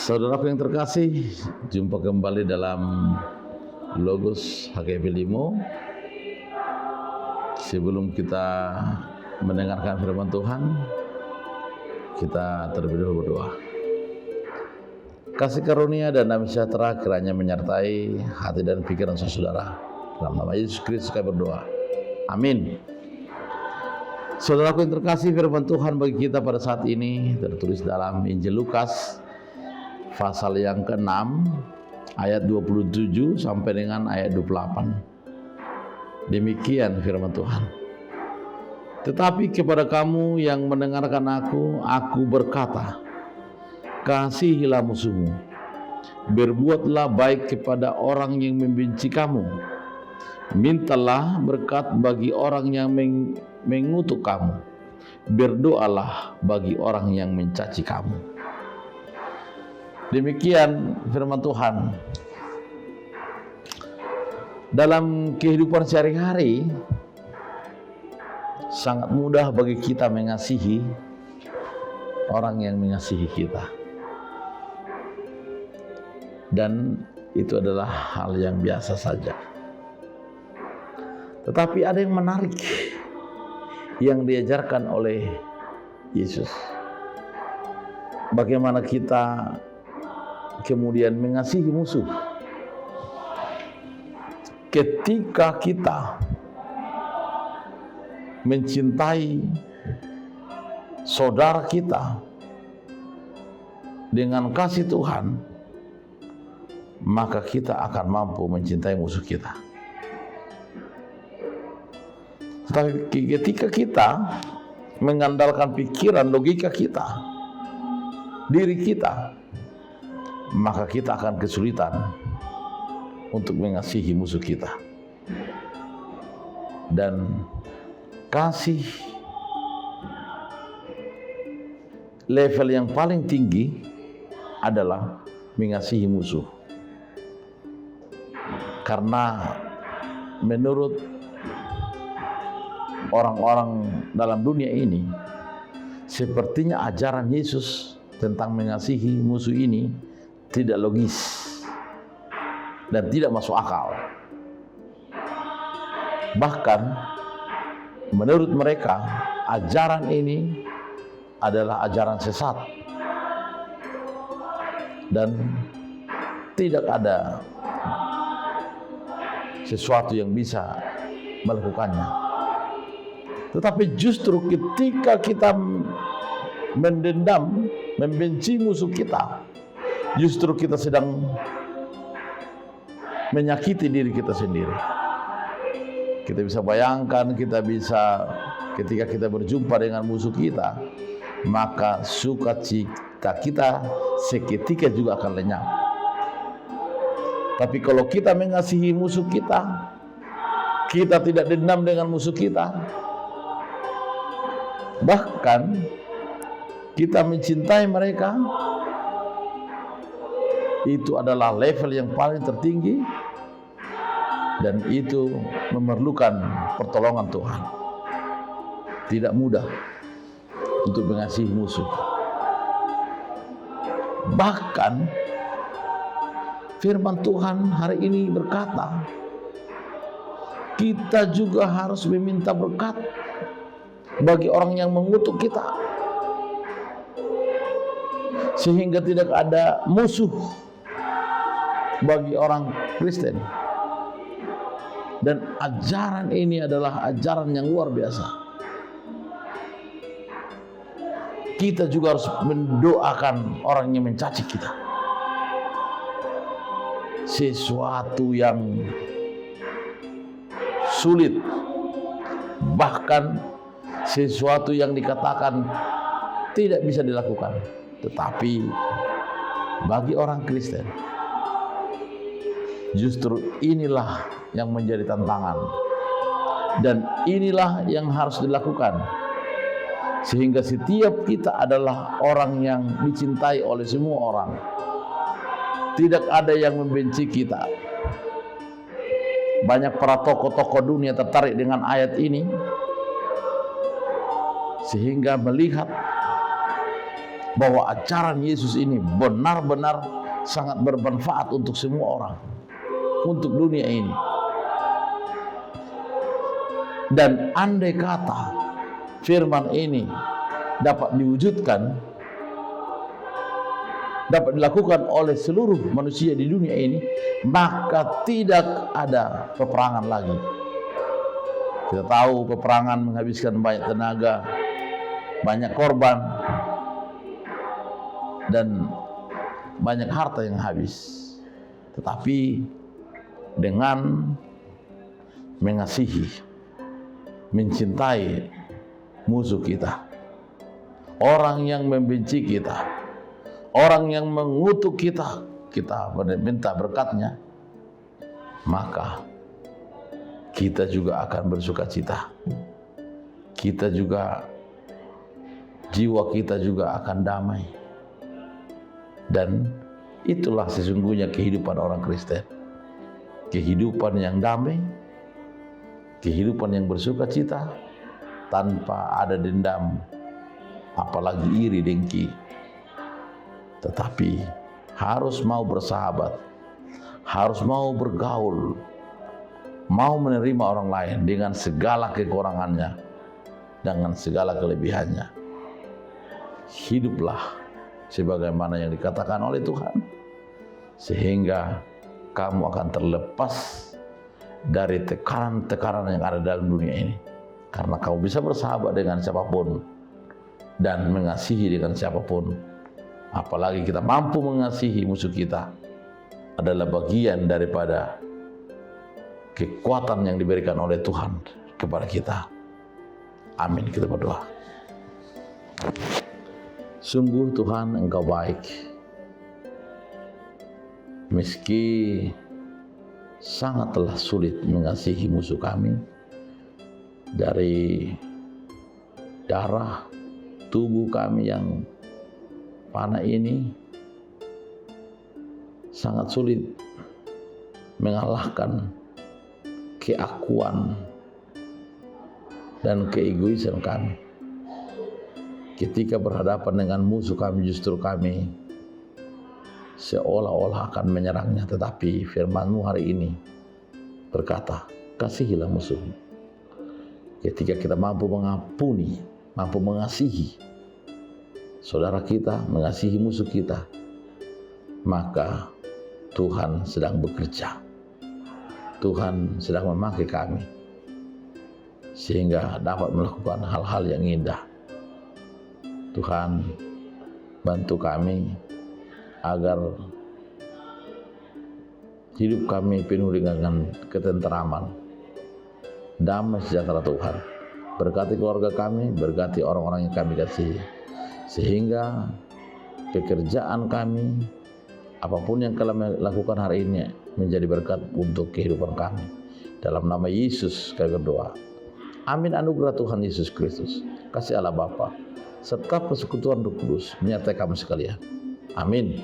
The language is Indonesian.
Saudaraku yang terkasih, jumpa kembali dalam Logos HKP Limo. Sebelum kita mendengarkan firman Tuhan, kita terlebih dahulu berdoa. Kasih karunia dan damai sejahtera kiranya menyertai hati dan pikiran saudara. Dalam nama Yesus Kristus kami berdoa. Amin. Saudaraku yang terkasih, firman Tuhan bagi kita pada saat ini tertulis dalam Injil Lukas pasal yang ke-6 ayat 27 sampai dengan ayat 28. Demikian firman Tuhan. Tetapi kepada kamu yang mendengarkan aku berkata, kasihilah musuhmu, berbuatlah baik kepada orang yang membenci kamu, mintalah berkat bagi orang yang mengutuk kamu, berdoalah bagi orang yang mencaci kamu. Demikian firman Tuhan. Dalam kehidupan sehari-hari sangat mudah bagi kita mengasihi orang yang mengasihi kita, dan itu adalah hal yang biasa saja. Tetapi ada yang menarik yang diajarkan oleh Yesus. Bagaimana kita kemudian mengasihi musuh. Ketika kita mencintai saudara kita dengan kasih Tuhan, maka kita akan mampu mencintai musuh kita. Tetapi ketika kita mengandalkan pikiran, logika kita, diri kita, maka kita akan kesulitan untuk mengasihi musuh kita. Dan kasih level yang paling tinggi adalah mengasihi musuh. Karena menurut orang-orang dalam dunia ini, sepertinya ajaran Yesus tentang mengasihi musuh ini tidak logis dan tidak masuk akal. Bahkan menurut mereka ajaran ini adalah ajaran sesat dan tidak ada sesuatu yang bisa melakukannya. Tetapi justru ketika kita mendendam, membenci musuh kita, justru kita sedang menyakiti diri kita sendiri. Kita bisa bayangkan, ketika kita berjumpa dengan musuh kita, maka sukacita kita seketika juga akan lenyap. Tapi kalau kita mengasihi musuh kita, kita tidak dendam dengan musuh kita, bahkan kita mencintai mereka, itu adalah level yang paling tertinggi, dan itu memerlukan pertolongan Tuhan. Tidak mudah untuk mengasihi musuh. Bahkan firman Tuhan hari ini berkata, kita juga harus meminta berkat bagi orang yang mengutuk kita, sehingga tidak ada musuh bagi orang Kristen. Dan ajaran ini adalah ajaran yang luar biasa. Kita juga harus mendoakan orang yang mencaci kita. Sesuatu yang sulit, bahkan sesuatu yang dikatakan tidak bisa dilakukan. Tetapi bagi orang Kristen, justru inilah yang menjadi tantangan, dan inilah yang harus dilakukan, sehingga setiap kita adalah orang yang dicintai oleh semua orang. Tidak ada yang membenci kita. Banyak para tokoh-tokoh dunia tertarik dengan ayat ini, sehingga melihat bahwa ajaran Yesus ini benar-benar sangat bermanfaat untuk semua orang, untuk dunia ini. Dan andai kata firman ini dapat diwujudkan, dapat dilakukan oleh seluruh manusia di dunia ini, maka tidak ada peperangan lagi. Kita tahu peperangan menghabiskan banyak tenaga, banyak korban, dan banyak harta yang habis. Tetapi dengan mengasihi, mencintai musuh kita, orang yang membenci kita, orang yang mengutuk kita, kita minta berkatnya, maka kita juga akan bersuka cita. Kita juga, jiwa kita juga akan damai. Dan itulah sesungguhnya kehidupan orang Kristen. Kehidupan yang damai, kehidupan yang bersuka cita, tanpa ada dendam, apalagi iri dengki. Tetapi harus mau bersahabat, harus mau bergaul, mau menerima orang lain dengan segala kekurangannya, dengan segala kelebihannya. Hiduplah sebagaimana yang dikatakan oleh Tuhan, sehingga kamu akan terlepas dari tekanan-tekanan yang ada dalam dunia ini. Karena kamu bisa bersahabat dengan siapapun dan mengasihi dengan siapapun. Apalagi kita mampu mengasihi musuh kita, adalah bagian daripada kekuatan yang diberikan oleh Tuhan kepada kita. Amin. Kita berdoa. Sungguh Tuhan, Engkau baik. Meski sangatlah sulit mengasihi musuh kami, dari darah tubuh kami yang panah ini, sangat sulit mengalahkan keakuan dan keegoisan kami. Ketika berhadapan dengan musuh kami, justru kami seolah-olah akan menyerangnya. Tetapi firman-Mu hari ini berkata, kasihilah musuhmu. Ketika kita mampu mengampuni, mampu mengasihi saudara kita, mengasihi musuh kita, maka Tuhan sedang bekerja. Tuhan sedang memakai kami sehingga dapat melakukan hal-hal yang indah. Tuhan, bantu kami agar hidup kami penuh dengan ketenteraman, damai sejahtera Tuhan. Berkati keluarga kami, berkati orang-orang yang kami kasihi, sehingga pekerjaan kami, apapun yang kami lakukan hari ini, menjadi berkat untuk kehidupan kami. Dalam nama Yesus kami berdoa. Amin. Anugerah Tuhan Yesus Kristus, kasih Allah Bapa, serta persekutuan Roh Kudus menyertai kami sekalian. Amin.